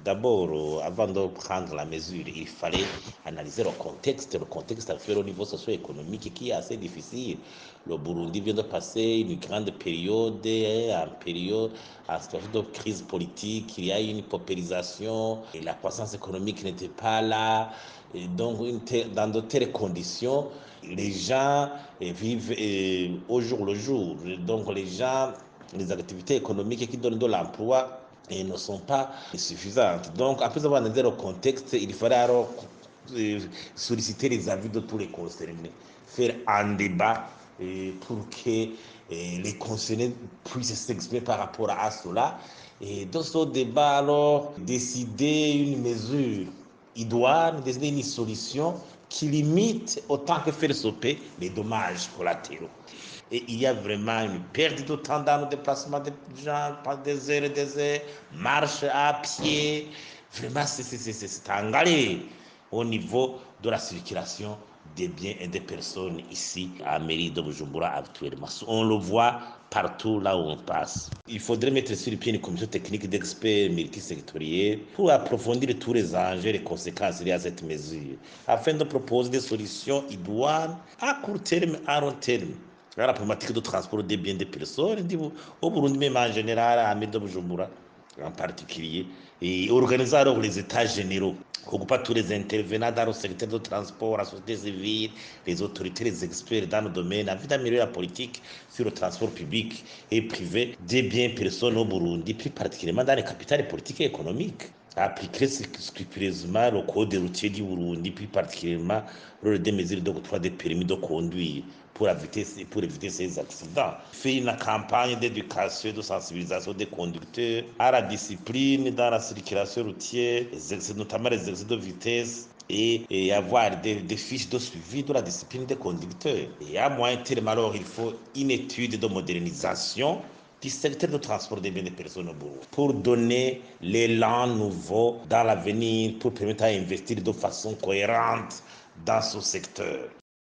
D'abord, avant de prendre la mesure, il fallait analyser le contexte actuel au niveau socio-économique qui est assez difficile. Le Burundi vient de passer une grande période, en situation de crise politique, il y a une paupérisation, et la croissance économique n'était pas là. Et donc, dans de telles conditions, les gens vivent au jour le jour. Donc, les activités économiques qui donnent de l'emploi et ne sont pas suffisantes. Donc, après avoir analysé le contexte, il faudrait alors solliciter les avis de tous les concernés, faire un débat pour que les concernés puissent s'exprimer par rapport à cela. Et dans ce débat, alors, décider une mesure idoine, décider une solution qui limite autant que faire sauter les dommages collatéraux. Et il y a vraiment une perte de temps dans le déplacement des gens, pas des heures et des heures, marche à pied. Vraiment, c'est un galère au niveau de la circulation des biens et des personnes ici à Mairie de Bujumbura actuellement. On le voit partout là où on passe. Il faudrait mettre sur le pied une commission technique d'experts multisectoriels pour approfondir tous les enjeux et les conséquences liées à cette mesure, afin de proposer des solutions idoines à court terme et à long terme. La problématique de transport des biens des personnes, au Burundi même en général, à Mairie de Bujumbura en particulier, et organiser alors les états généraux, regrouper tous les intervenants dans le secteur de transport, la société civile, les autorités, les experts dans le domaine, afin d'améliorer la politique sur le transport public et privé des biens personnes au Burundi, plus particulièrement dans les capitales politiques et économiques. Appliquer scrupuleusement le code routier du Burundi, plus particulièrement le des mesures d'octroi des permis de conduire pour éviter ces accidents. Faire une campagne d'éducation et de sensibilisation des conducteurs à la discipline dans la circulation routière, notamment les excès de vitesse, et avoir des fiches de suivi de la discipline des conducteurs. Et à moyen terme, alors, il faut une étude de modernisation du secteur de transport des biens des personnes au Burundi pour donner l'élan nouveau dans l'avenir, pour permettre à investir de façon cohérente dans ce secteur.